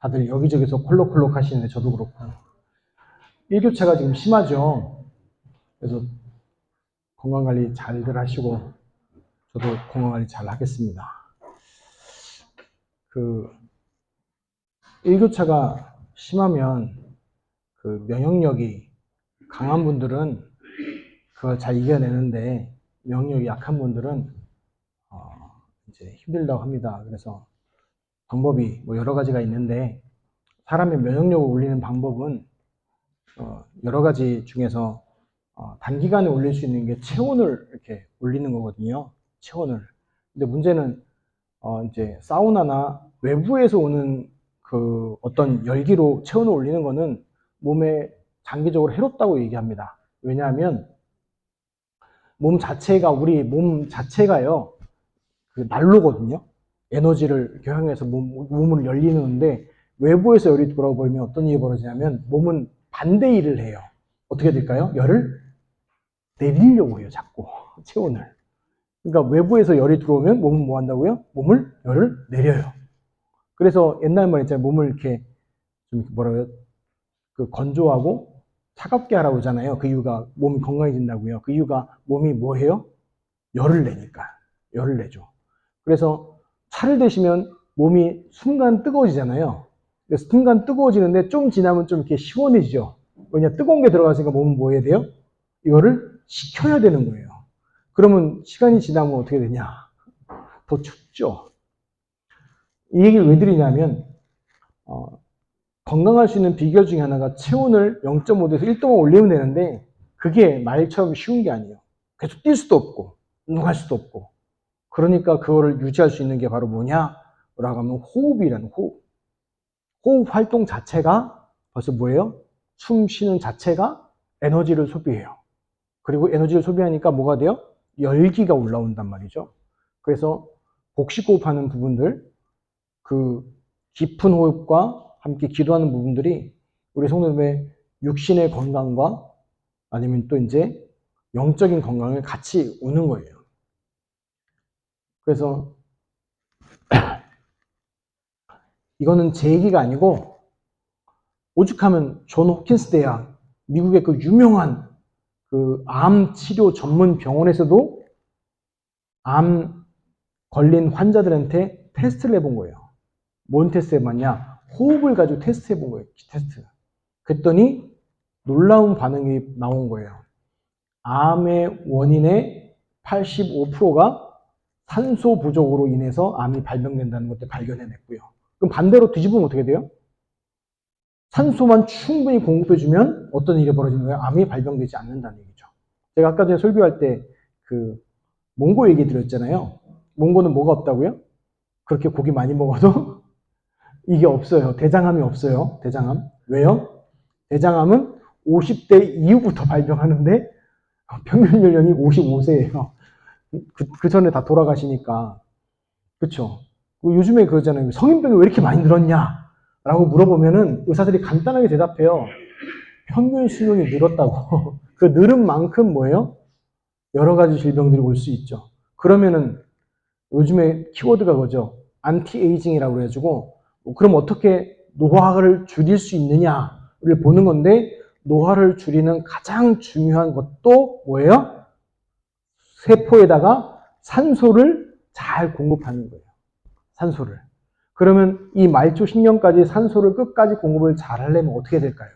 다들 여기저기서 콜록콜록 하시는데 저도 그렇고. 일교차가 지금 심하죠. 그래서 건강관리 잘들 하시고 저도 건강관리 잘 하겠습니다. 그 일교차가 심하면 그 면역력이 강한 분들은 그걸 잘 이겨내는데 면역력이 약한 분들은 이제 힘들다고 합니다. 그래서 방법이 뭐 여러 가지가 있는데 사람의 면역력을 올리는 방법은 여러 가지 중에서 단기간에 올릴 수 있는 게 체온을 이렇게 올리는 거거든요. 체온을. 근데 문제는 이제 사우나나 외부에서 오는 그 어떤 열기로 체온을 올리는 거는 몸에 장기적으로 해롭다고 얘기합니다. 왜냐하면 우리 몸 자체가요, 그 난로거든요. 에너지를 교환해서 몸을 열리는데 외부에서 열이 들어버리면 어떤 일이 벌어지냐면 몸은 반대 일을 해요. 어떻게 될까요? 열을 내리려고 해요, 자꾸. 체온을. 그러니까 외부에서 열이 들어오면 몸은 뭐 한다고요? 열을 내려요. 그래서 옛날 말 있잖아요. 몸을 이렇게 좀 뭐라고요? 그 건조하고 차갑게 하라고 하잖아요. 그 이유가 몸이 건강해진다고요. 그 이유가 몸이 뭐 해요? 열을 내니까. 열을 내죠. 그래서 차를 드시면 몸이 순간 뜨거워지잖아요. 순간 뜨거워지는데 좀 지나면 좀 이렇게 시원해지죠. 왜냐, 뜨거운 게 들어갔으니까 몸은 뭐 해야 돼요? 이거를 식혀야 되는 거예요. 그러면 시간이 지나면 어떻게 되냐? 더 춥죠. 이 얘기를 왜 드리냐면 건강할 수 있는 비결 중에 하나가 체온을 0.5도에서 1도만 올리면 되는데 그게 말처럼 쉬운 게 아니에요. 계속 뛸 수도 없고 운동할 수도 없고. 그러니까 그거를 유지할 수 있는 게 바로 뭐냐? 라고 하면 호흡이라는 호흡. 호흡 활동 자체가 벌써 뭐예요? 숨 쉬는 자체가 에너지를 소비해요. 그리고 에너지를 소비하니까 뭐가 돼요? 열기가 올라온단 말이죠. 그래서 복식호흡하는 부분들, 그 깊은 호흡과 함께 기도하는 부분들이 우리 성도님의 육신의 건강과 아니면 또 이제 영적인 건강을 같이 우는 거예요. 그래서 이거는 제 얘기가 아니고 오죽하면 존 호킨스 대학, 미국의 그 유명한 그 암 치료 전문 병원에서도 암 걸린 환자들한테 테스트를 해본 거예요. 뭔 테스트 해봤냐? 호흡을 가지고 테스트 해본 거예요. 테스트. 그랬더니 놀라운 반응이 나온 거예요. 암의 원인의 85%가 산소 부족으로 인해서 암이 발병된다는 것을 발견해냈고요. 그럼 반대로 뒤집으면 어떻게 돼요? 산소만 충분히 공급해주면 어떤 일이 벌어지는 거예요? 암이 발병되지 않는다는 얘기죠. 제가 아까 전에 설교할 때 그 몽고 얘기 드렸잖아요. 몽고는 뭐가 없다고요? 그렇게 고기 많이 먹어도 이게 없어요. 대장암이 없어요. 대장암. 왜요? 대장암은 50대 이후부터 발병하는데 평균 연령이 55세예요. 그 전에 다 돌아가시니까. 그쵸? 요즘에 그러잖아요. 성인병이 왜 이렇게 많이 늘었냐? 라고 물어보면은 의사들이 간단하게 대답해요. 평균 수명이 늘었다고. 그 늘은 만큼 뭐예요? 여러 가지 질병들이 올 수 있죠. 그러면은 요즘에 키워드가 그거죠. 안티에이징이라고 그래가지고 그럼 어떻게 노화를 줄일 수 있느냐를 보는 건데 노화를 줄이는 가장 중요한 것도 뭐예요? 세포에다가 산소를 잘 공급하는 거예요. 산소를. 그러면 이 말초 신경까지 산소를 끝까지 공급을 잘 하려면 어떻게 될까요?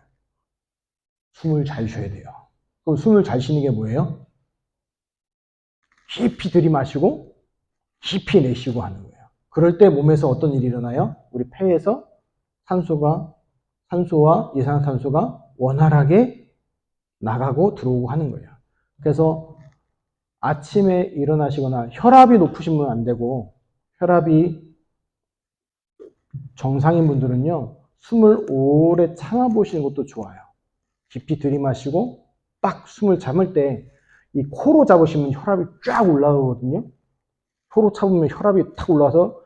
숨을 잘 쉬어야 돼요. 그럼 숨을 잘 쉬는 게 뭐예요? 깊이 들이마시고 깊이 내쉬고 하는 거예요. 그럴 때 몸에서 어떤 일이 일어나요? 우리 폐에서 산소와 이산화탄소가 원활하게 나가고 들어오고 하는 거예요. 그래서 아침에 일어나시거나 혈압이 높으시면 안 되고 혈압이 정상인 분들은요, 숨을 오래 참아보시는 것도 좋아요. 깊이 들이마시고 딱 숨을 참을 때 이 코로 잡으시면 혈압이 쫙 올라가거든요. 코로 참으면 혈압이 탁 올라와서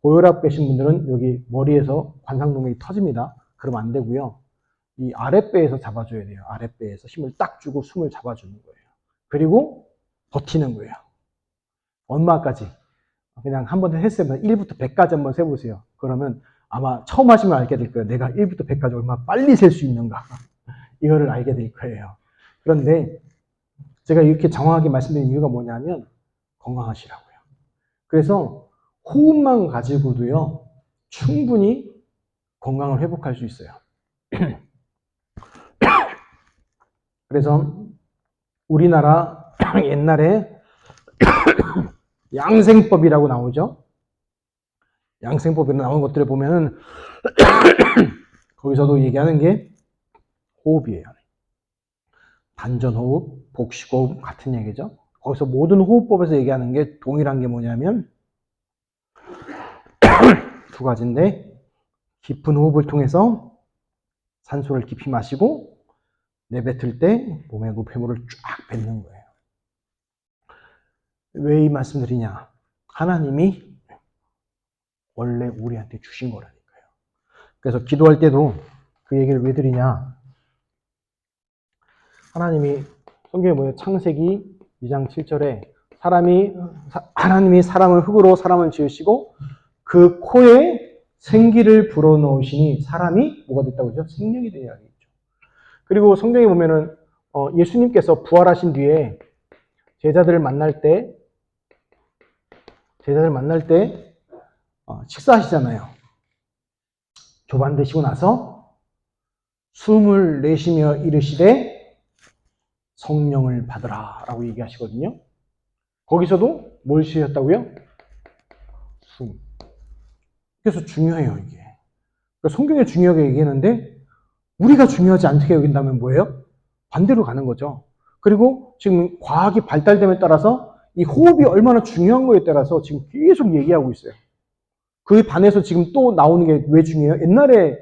고혈압 계신 분들은 여기 머리에서 관상동맥이 터집니다. 그러면 안 되고요. 이 아랫배에서 잡아줘야 돼요. 아랫배에서 힘을 딱 주고 숨을 잡아주는 거예요. 그리고 버티는 거예요. 얼마까지? 그냥 한번 했으면 1부터 100까지 한번 세보세요. 그러면 아마 처음 하시면 알게 될 거예요. 내가 1부터 100까지 얼마나 빨리 셀 수 있는가. 이거를 알게 될 거예요. 그런데 제가 이렇게 장황하게 말씀드린 이유가 뭐냐면 건강하시라고요. 그래서 호흡만 가지고도요, 충분히 건강을 회복할 수 있어요. 그래서 우리나라 옛날에 양생법이라고 나오죠. 양생법에 나오는 것들을 보면은 거기서도 얘기하는 게 호흡이에요. 단전호흡, 복식호흡 같은 얘기죠. 거기서 모든 호흡법에서 얘기하는 게 동일한 게 뭐냐면 두 가지인데, 깊은 호흡을 통해서 산소를 깊이 마시고 내뱉을 때 몸의 노폐물을 쫙 뱉는 거예요. 왜 이 말씀드리냐? 하나님이 원래 우리한테 주신 거라니까요. 그래서 기도할 때도 그 얘기를 왜 드리냐? 하나님이 성경에 뭐예요? 창세기 2장 7절에 하나님이 사람을 흙으로 사람을 지으시고 그 코에 생기를 불어넣으시니 사람이 뭐가 됐다고 하죠? 생명이 되냐 있죠. 그리고 성경에 보면은 예수님께서 부활하신 뒤에 제자들을 만날 때 식사하시잖아요. 조반되시고 나서 숨을 내쉬며 이르시되 성령을 받으라 라고 얘기하시거든요. 거기서도 뭘 쉬셨다고요? 숨. 그래서 중요해요, 이게. 그러니까 성경에 중요하게 얘기했는데 우리가 중요하지 않게 여긴다면 뭐예요? 반대로 가는 거죠. 그리고 지금 과학이 발달됨에 따라서 이 호흡이 얼마나 중요한 거에 따라서 지금 계속 얘기하고 있어요. 그에 반해서 지금 또 나오는 게 왜 중요해요? 옛날에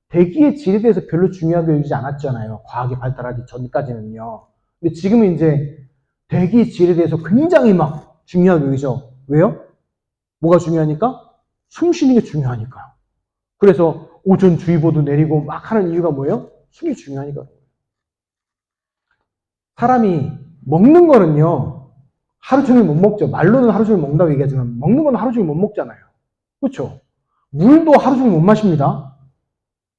대기의 질에 대해서 별로 중요하게 여기지 않았잖아요. 과학이 발달하기 전까지는요. 근데 지금은 이제 대기의 질에 대해서 굉장히 막 중요하게 여기죠. 왜요? 뭐가 중요하니까? 숨 쉬는 게 중요하니까. 그래서 오존주의보도 내리고 막 하는 이유가 뭐예요? 숨이 중요하니까. 사람이 먹는 거는요, 하루 종일 못 먹죠. 말로는 하루 종일 먹는다고 얘기하지만 먹는 건 하루 종일 못 먹잖아요. 그렇죠? 물도 하루 종일 못 마십니다.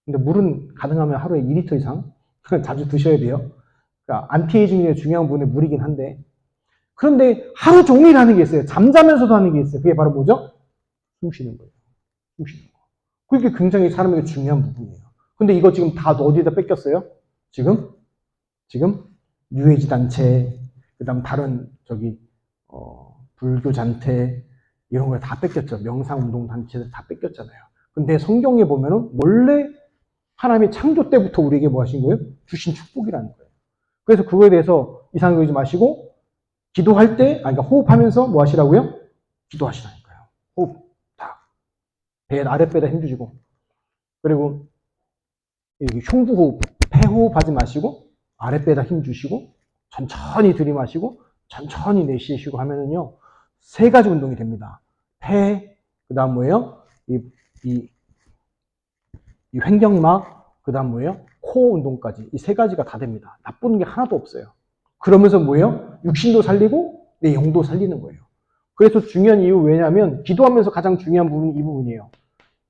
근데 물은 가능하면 하루에 2리터 이상 자주 드셔야 돼요. 그러니까 안티에이징 중에 중요한 부분이 물이긴 한데, 그런데 하루 종일 하는 게 있어요. 잠자면서도 하는 게 있어요. 그게 바로 뭐죠? 숨 쉬는 거예요. 숨 쉬는 거. 그게 굉장히 사람에게 중요한 부분이에요. 근데 이거 지금 다 어디에다 뺏겼어요? 지금 뉴에이지 단체, 그 다음 다른 불교 잔태, 이런 거에 다 뺏겼죠. 명상운동 단체들 다 뺏겼잖아요. 근데 성경에 보면은 원래 하나님이 창조 때부터 우리에게 뭐 하신 거예요? 주신 축복이라는 거예요. 그래서 그거에 대해서 이상하게 여기지 마시고, 기도할 때, 그러니까 호흡하면서 뭐 하시라고요? 기도하시라니까요. 호흡, 딱. 배 아랫배에다 힘주시고. 그리고 여기 흉부호흡, 폐호흡 하지 마시고, 아랫배에다 힘주시고, 천천히 들이마시고, 천천히 내쉬시고 하면은요, 세 가지 운동이 됩니다. 폐, 그 다음 뭐예요? 이 횡격막, 그 다음 뭐예요? 코 운동까지. 이 세 가지가 다 됩니다. 나쁜 게 하나도 없어요. 그러면서 뭐예요? 육신도 살리고, 내 영도 살리는 거예요. 그래서 중요한 이유 왜냐하면, 기도하면서 가장 중요한 부분이 이 부분이에요.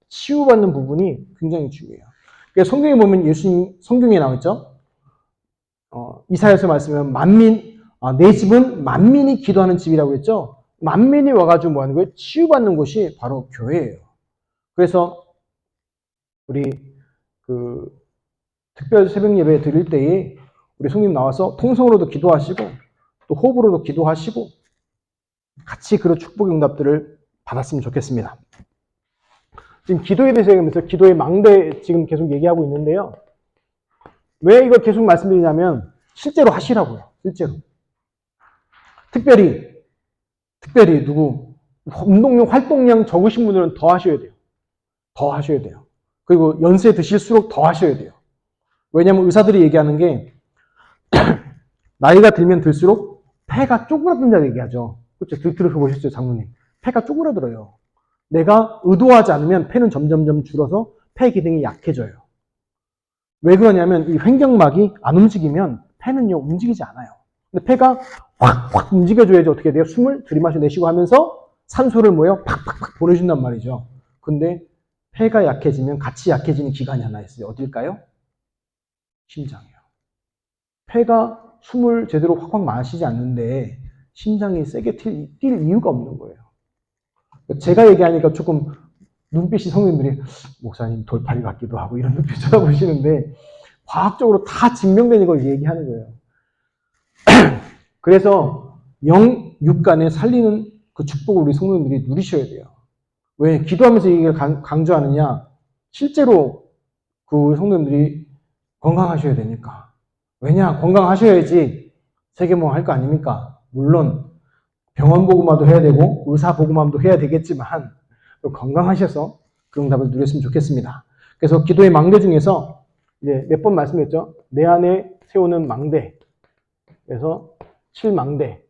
치유받는 부분이 굉장히 중요해요. 그러니까 성경에 보면 성경에 나와있죠? 이사야서 말씀하면 내 집은 만민이 기도하는 집이라고 했죠? 만민이 와가지고 뭐 하는 거예요? 치유받는 곳이 바로 교회예요. 그래서 우리 특별 새벽 예배 드릴 때에 우리 성님 나와서 통성으로도 기도하시고 또 호흡으로도 기도하시고 같이 그런 축복의 응답들을 받았으면 좋겠습니다. 지금 기도에 대해서 얘기하면서 기도의 망대 지금 계속 얘기하고 있는데요. 왜 이걸 계속 말씀드리냐면 실제로 하시라고요. 실제로. 특별히 운동량, 활동량 적으신 분들은 더 하셔야 돼요. 더 하셔야 돼요. 그리고 연세 드실수록 더 하셔야 돼요. 왜냐하면 의사들이 얘기하는 게 나이가 들면 들수록 폐가 쪼그라든다고 얘기하죠. 그렇죠? 들어보셨죠, 장로님? 폐가 쪼그라들어요. 내가 의도하지 않으면 폐는 점점점 줄어서 폐 기능이 약해져요. 왜 그러냐면 이 횡격막이 안 움직이면 폐는요 움직이지 않아요. 근데 폐가 확 움직여줘야지 어떻게 돼요? 숨을 들이마셔 내쉬고 하면서 산소를 팍팍팍 보내준단 말이죠. 근데 폐가 약해지면 같이 약해지는 기관이 하나 있어요. 어딜까요? 심장이요. 폐가 숨을 제대로 확확 마시지 않는데 심장이 세게 뛸 이유가 없는 거예요. 제가 얘기하니까 조금 눈빛이 성도님들이 목사님 돌팔이 같기도 하고 이런 눈빛 쳐다보시는데 과학적으로 다 증명된 걸 얘기하는 거예요. 그래서 영육간에 살리는 그 축복을 우리 성도님들이 누리셔야 돼요. 왜 기도하면서 이걸 강조하느냐? 실제로 그 성도님들이 건강하셔야 되니까. 왜냐? 건강하셔야지 세계모험 할 거 아닙니까? 물론 병원 보고마도 해야 되고 의사 보고마도 해야 되겠지만 건강하셔서 그 응답을 누렸으면 좋겠습니다. 그래서 기도의 망대 중에서 이제 몇 번 말씀드렸죠. 내 안에 세우는 망대. 그래서 7망대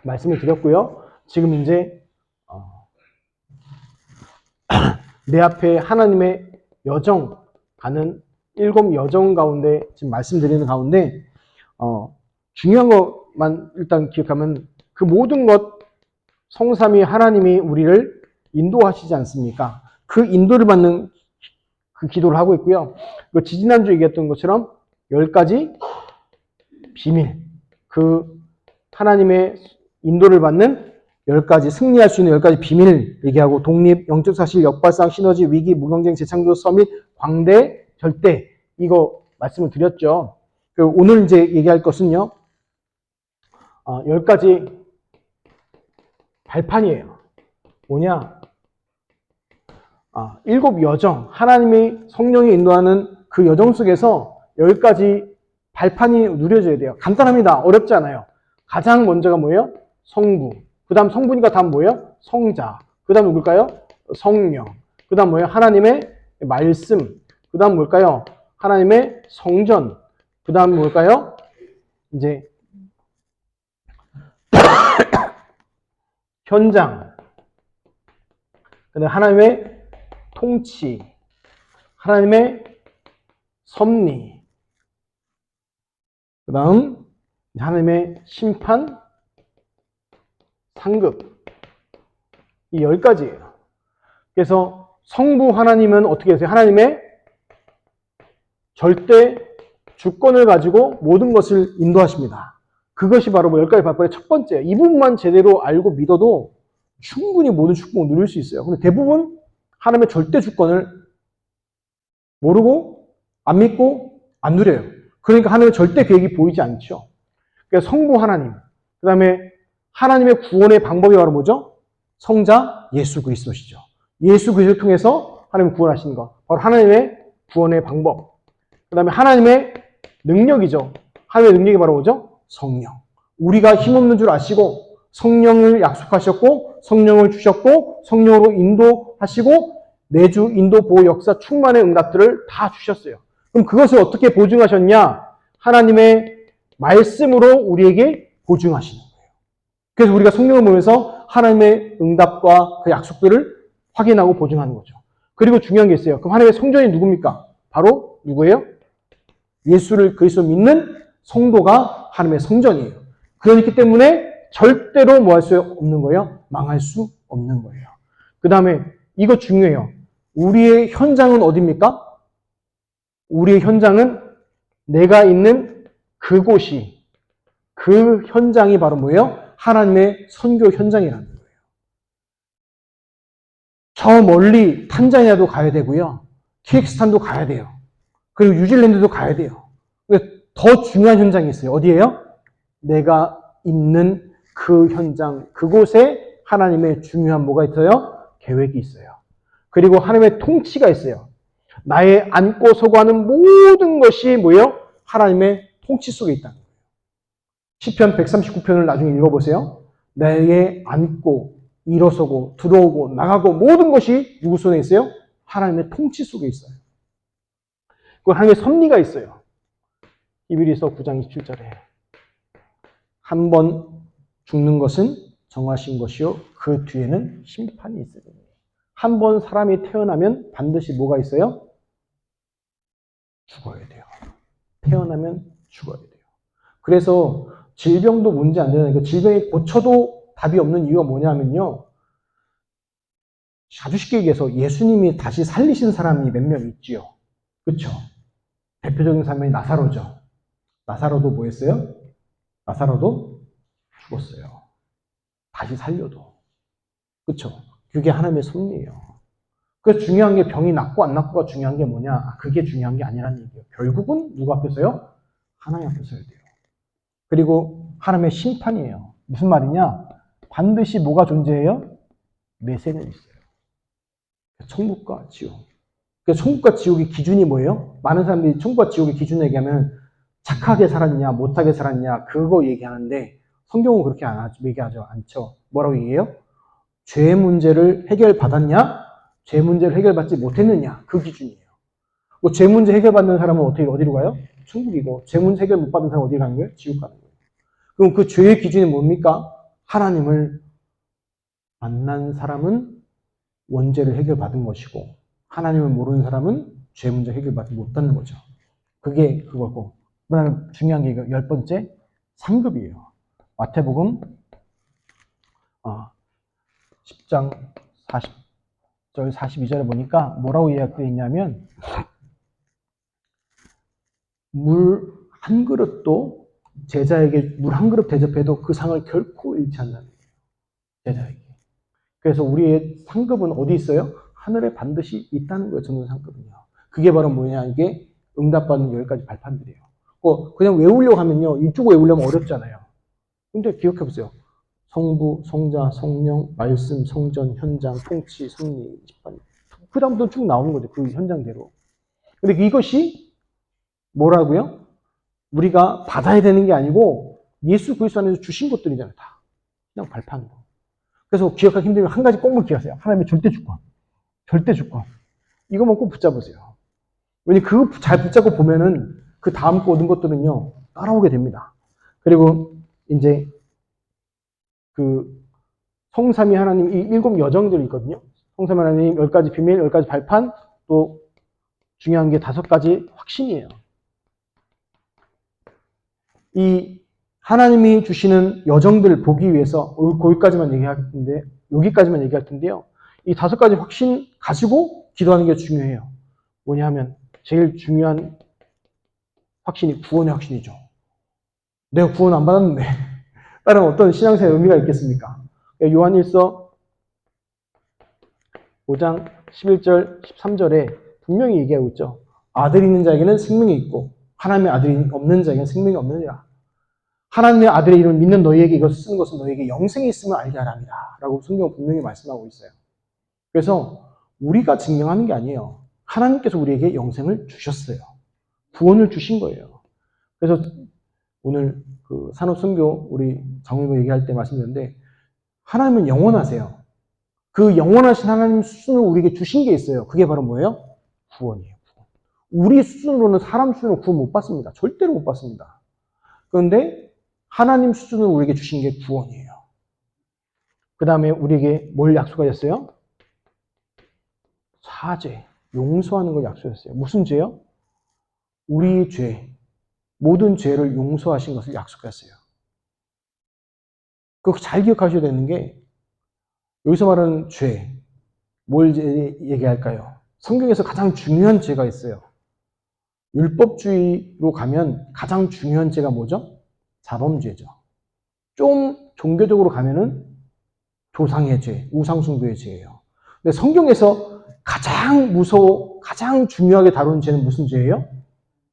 말씀을 드렸고요. 지금 이제 내 앞에 하나님의 여정 가는 7여정 가운데 지금 말씀드리는 가운데 중요한 것만 일단 기억하면 그 모든 것 성삼위 하나님이 우리를 인도하시지 않습니까? 그 인도를 받는 그 기도를 하고 있고요. 그 지지난주 얘기했던 것처럼 10가지 비밀, 그 하나님의 인도를 받는 10가지, 승리할 수 있는 10가지 비밀 얘기하고 독립, 영적 사실, 역발상, 시너지, 위기, 무경쟁, 재창조, 서밋, 광대, 절대 이거 말씀을 드렸죠. 오늘 이제 얘기할 것은요. 10가지 발판이에요. 뭐냐? 7여정, 하나님이 성령이 인도하는 그 여정 속에서 10가지 발판이 누려져야 돼요. 간단합니다. 어렵지 않아요. 가장 먼저가 뭐예요? 성부. 그 다음 성부니까 다음 뭐예요? 성자. 그 다음 누굴까요? 성령. 그 다음 뭐예요? 하나님의 말씀. 그 다음 뭘까요? 하나님의 성전. 그 다음 뭘까요? 이제 현장. 그 다음 하나님의 통치. 하나님의 섭리. 그 다음 하나님의 심판, 상급. 이 10가지예요. 그래서 성부 하나님은 어떻게 하세요? 하나님의 절대 주권을 가지고 모든 것을 인도하십니다. 그것이 바로 10가지 발판의 첫 번째. 이 부분만 제대로 알고 믿어도 충분히 모든 축복을 누릴 수 있어요. 근데 대부분 하나님의 절대 주권을 모르고 안 믿고 안 누려요. 그러니까 하나님의 절대 계획이 보이지 않죠. 그러니까 성부 하나님, 그 다음에 하나님의 구원의 방법이 바로 뭐죠? 성자 예수 그리스도시죠. 예수 그리스도를 통해서 하나님 구원하시는 것. 바로 하나님의 구원의 방법. 그 다음에 하나님의 능력이죠. 하나님의 능력이 바로 뭐죠? 성령. 우리가 힘없는 줄 아시고 성령을 약속하셨고 성령을 주셨고 성령으로 인도하시고 내주 인도 보호 역사 충만의 응답들을 다 주셨어요. 그럼 그것을 어떻게 보증하셨냐? 하나님의 말씀으로 우리에게 보증하시는 거예요. 그래서 우리가 성경을 보면서 하나님의 응답과 그 약속들을 확인하고 보증하는 거죠. 그리고 중요한 게 있어요. 그럼 하나님의 성전이 누굽니까? 바로 누구예요? 예수를 그리스도 믿는 성도가 하나님의 성전이에요. 그렇기 때문에 절대로 뭐 할 수 없는 거예요? 망할 수 없는 거예요. 그 다음에 이거 중요해요. 우리의 현장은 어디입니까? 우리의 현장은 내가 있는 그곳이, 그 현장이 바로 뭐예요? 하나님의 선교 현장이라는 거예요. 저 멀리 탄자니아도 가야 되고요. 키르기스탄도 가야 돼요. 그리고 뉴질랜드도 가야 돼요. 더 중요한 현장이 있어요. 어디예요? 내가 있는 그 현장, 그곳에 하나님의 중요한 뭐가 있어요? 계획이 있어요. 그리고 하나님의 통치가 있어요. 나의 앉고 서고 하는 모든 것이 뭐예요? 하나님의 통치 속에 있다는 거예요. 시편 139편을 나중에 읽어보세요. 나의 앉고 일어서고 들어오고 나가고 모든 것이 누구 손에 있어요? 하나님의 통치 속에 있어요. 그 하나님의 섭리가 있어요. 히브리서 9장 27절에 한 번 죽는 것은 정하신 것이요 그 뒤에는 심판이 있으니. 한 번 사람이 태어나면 반드시 뭐가 있어요? 죽어야 돼요. 태어나면 죽어야 돼요. 그래서 질병도 문제 안 되는, 질병이 고쳐도 답이 없는 이유가 뭐냐면요. 아주 쉽게 얘기해서 예수님이 다시 살리신 사람이 몇 명 있지요. 그렇죠? 대표적인 사람이 나사로죠. 나사로도 뭐 했어요? 나사로도 죽었어요. 다시 살려도. 그렇죠? 그게 하나님의 섭리예요. 그래서 중요한 게 병이 낫고 안 낫고가 중요한 게 뭐냐? 그게 중요한 게 아니라는 얘기예요. 결국은 누구 앞에서요? 하나님 앞에 서야 돼요. 그리고 하나님의 심판이에요. 무슨 말이냐? 반드시 뭐가 존재해요? 매세는 있어요. 천국과 지옥. 그래서 천국과 지옥의 기준이 뭐예요? 많은 사람들이 천국과 지옥의 기준을 얘기하면 착하게 살았냐, 못하게 살았냐, 그거 얘기하는데 성경은 그렇게 얘기하지 않죠. 뭐라고 얘기해요? 죄 문제를 해결받았냐? 죄 문제를 해결받지 못했느냐? 그 기준이에요. 죄 문제 해결받는 사람은 어디로 가요? 천국이고, 죄 문제 해결 못 받는 사람은 어디로 가는 거예요? 지옥 가는 거예요. 그럼 그 죄의 기준이 뭡니까? 하나님을 만난 사람은 원죄를 해결받은 것이고, 하나님을 모르는 사람은 죄 문제 해결받지 못하는 거죠. 그게 그거고. 그다음에 중요한 게 10번째, 상급이에요. 마태복음 10장 40절 42절에 보니까 뭐라고 이야기되어 있냐면 물 한 그릇도 제자에게 물 한 그릇 대접해도 그 상을 결코 잃지 않는다는 거예요. 제자에게. 그래서 우리의 상급은 어디 있어요? 하늘에 반드시 있다는 거예요. 전도 상급은요. 그게 바로 뭐냐? 이게 응답받는 10가지 발판들이에요. 그냥 외우려고 하면요. 이쪽 외우려면 어렵잖아요. 근데 기억해보세요. 성부, 성자, 성령, 말씀, 성전, 현장, 통치, 섭리, 집단. 그 다음부터 쭉 나오는 거죠. 그 현장대로. 근데 이것이 뭐라고요? 우리가 받아야 되는 게 아니고 예수 그리스도 안에서 주신 것들이잖아요. 다. 그냥 발판으로. 그래서 기억하기 힘들면 한 가지 꼭꼭 기억하세요. 하나님의 절대 주권. 절대 주권. 이것만 꼭 붙잡으세요. 왜냐면 그거 잘 붙잡고 보면은 그 다음 거 얻은 것들은요, 따라오게 됩니다. 그리고 이제 그 성삼위 하나님 이 7 여정들이 있거든요. 성삼위 하나님 10가지 비밀, 10가지 발판, 또 중요한 게 5가지 확신이에요. 이 하나님이 주시는 여정들을 보기 위해서 거기까지만 얘기할 텐데, 여기까지만 얘기할 텐데요. 이 5가지 확신 가지고 기도하는 게 중요해요. 뭐냐 하면 제일 중요한 확신이 구원의 확신이죠. 내가 구원 안 받았는데 다른 어떤 신앙생활 의미가 있겠습니까? 요한일서 5장 11절 13절에 분명히 얘기하고 있죠. 아들이 있는 자에게는 생명이 있고 하나님의 아들이 없는 자에게는 생명이 없느니라. 하나님의 아들의 이름을 믿는 너희에게 이것을 쓰는 것은 너희에게 영생이 있음을 알게 하랍니다. 라고 성경은 분명히 말씀하고 있어요. 그래서 우리가 증명하는 게 아니에요. 하나님께서 우리에게 영생을 주셨어요. 구원을 주신 거예요. 그래서 오늘 그 산업선교 우리 장로님 얘기할 때 말씀드렸는데 하나님은 영원하세요. 그 영원하신 하나님 수준을 우리에게 주신 게 있어요. 그게 바로 뭐예요? 구원이에요. 구원. 우리 수준으로는 사람 수준으로 구원 못 받습니다. 절대로 못 받습니다. 그런데 하나님 수준으로 우리에게 주신 게 구원이에요. 그 다음에 우리에게 뭘 약속하셨어요? 사죄, 용서하는 걸 약속했어요. 무슨 죄요? 우리의 죄, 모든 죄를 용서하신 것을 약속했어요. 그거 잘 기억하셔야 되는 게 여기서 말하는 죄, 뭘 얘기할까요? 성경에서 가장 중요한 죄가 있어요. 율법주의로 가면 가장 중요한 죄가 뭐죠? 자범죄죠. 좀 종교적으로 가면은 조상의 죄, 우상숭배의 죄예요. 근데 성경에서 가장 무서워, 가장 중요하게 다루는 죄는 무슨 죄예요?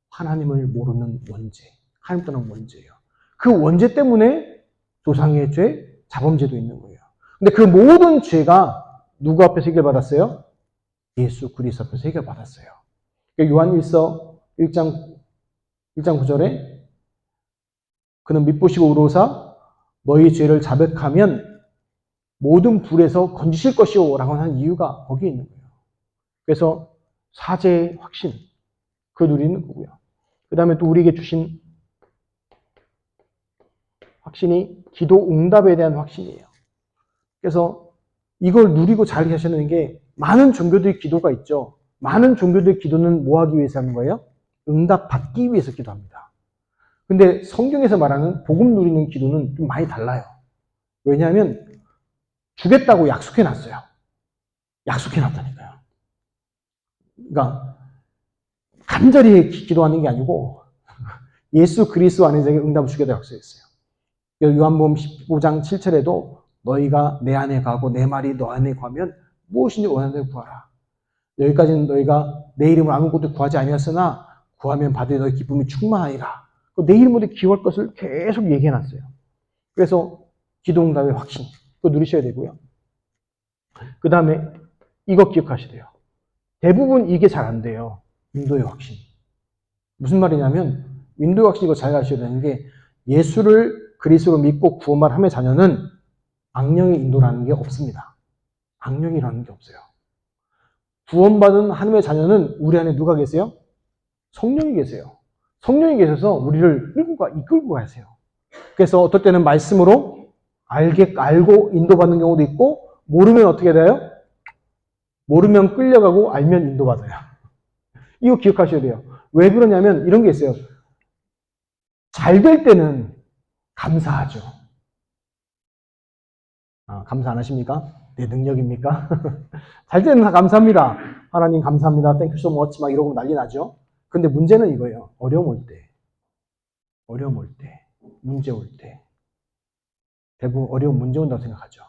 하나님을 모르는 원죄, 하나님 떠난 원죄예요. 그 원죄 때문에 조상의 죄, 자범죄도 있는 거예요. 근데 그 모든 죄가 누구 앞에서 해결받았어요? 예수 그리스도 앞에서 해결받았어요. 요한일서 1장 9절에 그는 밉보시고 의로사 너희 죄를 자백하면 모든 불에서 건지실 것이오 라고 하는 이유가 거기에 있는 거예요. 그래서 사죄의 확신, 그 누리는 거고요. 그 다음에 또 우리에게 주신 확신이 기도 응답에 대한 확신이에요. 그래서 이걸 누리고 잘 하셔야 하는 게 많은 종교들의 기도가 있죠. 많은 종교들의 기도는 뭐 하기 위해서 하는 거예요? 응답 받기 위해서 기도합니다. 근데 성경에서 말하는 복음 누리는 기도는 좀 많이 달라요. 왜냐하면 주겠다고 약속해 놨어요. 약속해놨다니까요. 그러니까 간절히 기도하는 게 아니고 예수 그리스도 안에 자기 응답을 주겠다고 약속했어요. 요한복음 15장 7절에도 너희가 내 안에 가고 내 말이 너 안에 가면 무엇인지 원하는 대로 구하라. 여기까지는 너희가 내 이름을 아무것도 구하지 아니었으나 구하면 받으리 너희 기쁨이 충만하리라. 내 이름으로 기도할 것을 계속 얘기해놨어요. 그래서 기도 응답의 확신 그거 누리셔야 되고요. 그 다음에 이거 기억하셔야 돼요. 대부분 이게 잘 안 돼요. 인도의 확신. 무슨 말이냐면 인도의 확신 이거 잘 아셔야 되는 게 예수를 그리스도로 믿고 구원만 함의 자녀는 악령의 인도라는 게 없습니다. 악령이라는 게 없어요. 구원받은 하나님의 자녀는 우리 안에 누가 계세요? 성령이 계세요. 성령이 계셔서 우리를 이끌고 가세요. 그래서 어떨 때는 말씀으로 알고 인도받는 경우도 있고 모르면 어떻게 돼요? 모르면 끌려가고 알면 인도받아요. 이거 기억하셔야 돼요. 왜 그러냐면 이런 게 있어요. 잘 될 때는 감사하죠. 감사 안 하십니까? 내 능력입니까? 잘 때는 다 감사합니다. 하나님 감사합니다. 땡큐 소 머치 막 이러고 난리 나죠. 근데 문제는 이거예요. 어려움 올 때, 문제 올 때 대부분 어려운 문제 온다고 생각하죠.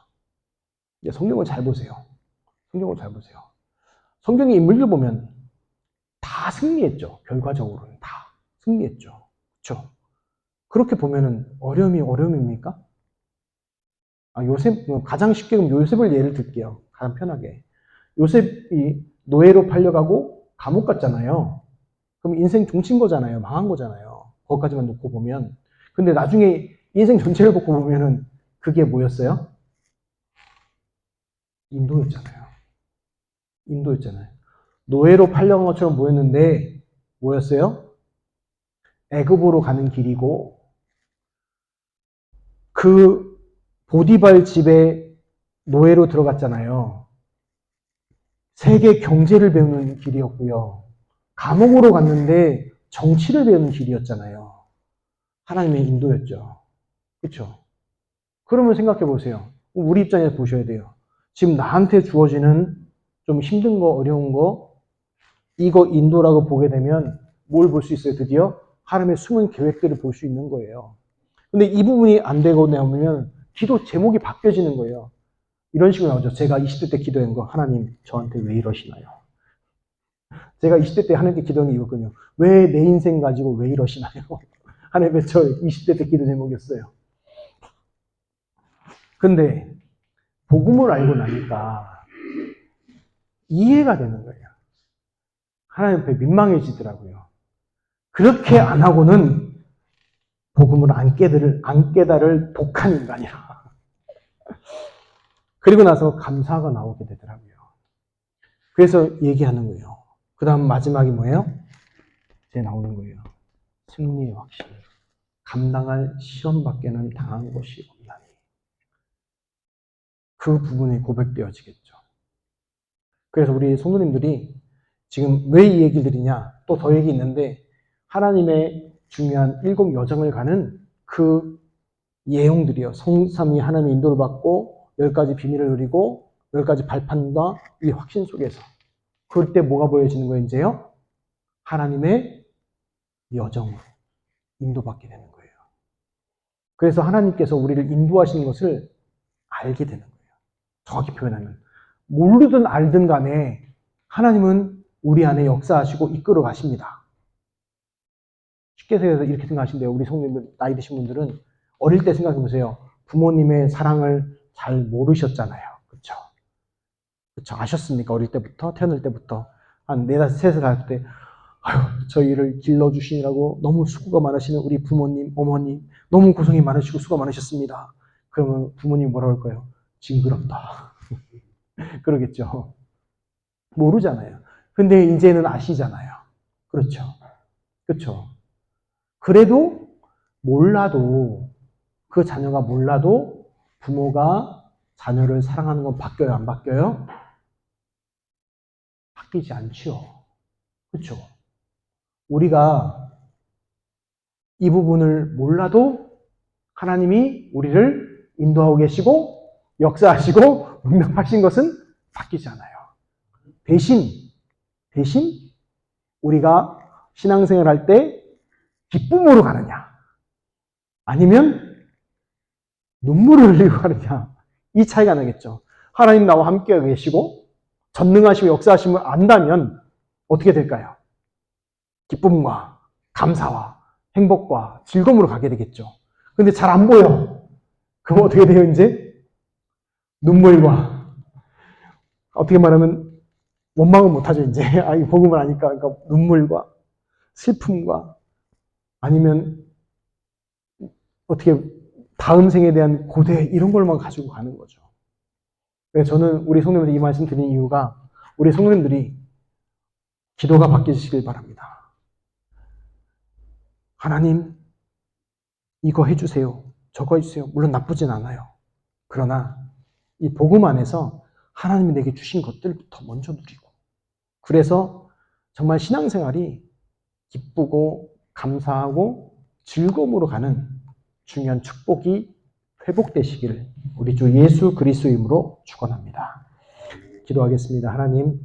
성경을 잘 보세요. 성경의 인물들 보면 다 승리했죠. 결과적으로는 다 승리했죠. 그렇죠? 그렇게 보면은 어려움입니까? 요셉 가장 쉽게 그럼 요셉을 예를 들게요. 가장 편하게. 요셉이 노예로 팔려가고 감옥 갔잖아요. 그럼 인생 종친 거잖아요. 망한 거잖아요. 거기까지만 놓고 보면. 근데 나중에 인생 전체를 놓고 보면은 그게 뭐였어요? 인도였잖아요. 노예로 팔려간 것처럼 보였는데 뭐였어요? 애굽으로 가는 길이고 그 보디발 집에 노예로 들어갔잖아요. 세계 경제를 배우는 길이었고요. 감옥으로 갔는데 정치를 배우는 길이었잖아요. 하나님의 인도였죠. 그렇죠? 그러면 생각해 보세요. 우리 입장에서 보셔야 돼요. 지금 나한테 주어지는 좀 힘든 거, 어려운 거, 이거 인도라고 보게 되면 뭘 볼 수 있어요? 드디어 하나님의 숨은 계획들을 볼 수 있는 거예요. 근데 이 부분이 안 되고 나오면 기도 제목이 바뀌어지는 거예요. 이런 식으로 나오죠. 제가 20대 때 기도한 거, 하나님 저한테 왜 이러시나요? 제가 20대 때 하나님께 기도한 게 이거거든요. 왜 내 인생 가지고 왜 이러시나요? 하나님의 저 20대 때 기도 제목이었어요. 근데 복음을 알고 나니까 이해가 되는 거예요. 하나님 앞에 민망해지더라고요. 그렇게 안 하고는 복음을 안 깨달을 독한 인간이라. 그리고 나서 감사가 나오게 되더라고요. 그래서 얘기하는 거예요. 그 다음 마지막이 뭐예요? 이제 나오는 거예요. 승리의 확신. 감당할 시험밖에는 당한 것이 없나니. 그 부분이 고백되어지겠죠. 그래서 우리 성도님들이 지금 왜 이 얘기를 드리냐? 또 더 얘기 있는데 하나님의 중요한 7 여정을 가는 그 예용들이요. 성삼위 하나님의 인도를 받고 10가지 비밀을 누리고 10가지 발판과 이 확신 속에서 그때 뭐가 보여지는 거예요? 이제요? 하나님의 여정으로 인도받게 되는 거예요. 그래서 하나님께서 우리를 인도하시는 것을 알게 되는 거예요. 정확히 표현하면 모르든 알든 간에 하나님은 우리 안에 역사하시고 이끌어 가십니다. 쉽게 생각해서 이렇게 생각하신대요. 우리 성도님들, 나이 드신 분들은 어릴 때 생각해 보세요. 부모님의 사랑을 잘 모르셨잖아요. 그렇죠? 그렇죠? 아셨습니까? 어릴 때부터, 태어날 때부터 한 4, 5살 할 때 저희를 길러주시느라고 너무 수고가 많으시는 우리 부모님, 어머님 너무 고생이 많으시고 수고가 많으셨습니다. 그러면 부모님 뭐라 할까요? 징그럽다. 그러겠죠. 모르잖아요. 근데 이제는 아시잖아요. 그렇죠. 그렇죠. 그래도 몰라도 그 자녀가 몰라도 부모가 자녀를 사랑하는 건 바뀌어요? 안 바뀌어요? 바뀌지 않죠. 그렇죠. 우리가 이 부분을 몰라도 하나님이 우리를 인도하고 계시고 역사하시고 응답하신 것은 바뀌지 않아요. 대신 우리가 신앙생활 할 때 기쁨으로 가느냐, 아니면 눈물을 흘리고 가느냐, 이 차이가 나겠죠. 하나님 나와 함께 계시고 전능하시고 역사하심을 안다면 어떻게 될까요? 기쁨과 감사와 행복과 즐거움으로 가게 되겠죠. 근데 잘 안 보여. 그럼 어떻게 돼요, 이제? 눈물과, 어떻게 말하면 원망은 못하죠, 이제. 복음을 아니까. 그러니까 눈물과 슬픔과, 아니면 어떻게 다음 생에 대한 고대, 이런 걸만 가지고 가는 거죠. 그래서 저는 우리 성도님들 이 말씀 드린 이유가, 우리 성도님들이 기도가 바뀌시길 바랍니다. 하나님, 이거 해주세요. 저거 해주세요. 물론 나쁘진 않아요. 그러나 이 복음 안에서 하나님이 내게 주신 것들부터 먼저 누리고, 그래서 정말 신앙생활이 기쁘고 감사하고 즐거움으로 가는 중요한 축복이 회복되시기를 우리 주 예수 그리스도의 이름으로 축원합니다. 기도하겠습니다. 하나님,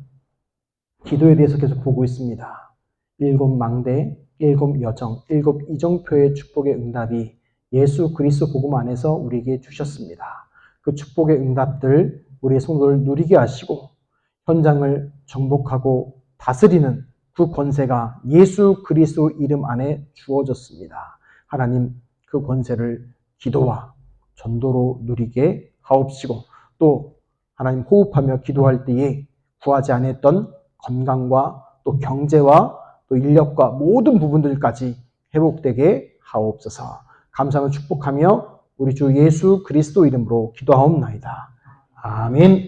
기도에 대해서 계속 보고 있습니다. 7 망대, 7 여정, 7 이정표의 축복의 응답이 예수 그리스도 복음 안에서 우리에게 주셨습니다. 그 축복의 응답들 우리의 성도를 누리게 하시고 현장을 정복하고 다스리는 그 권세가 예수 그리스도 이름 안에 주어졌습니다. 하나님, 그 권세를 기도와 전도로 누리게 하옵시고, 또 하나님 호흡하며 기도할 때에 구하지 않았던 건강과 또 경제와 또 인력과 모든 부분들까지 회복되게 하옵소서. 감사하며 축복하며 우리 주 예수 그리스도 이름으로 기도하옵나이다. 아멘.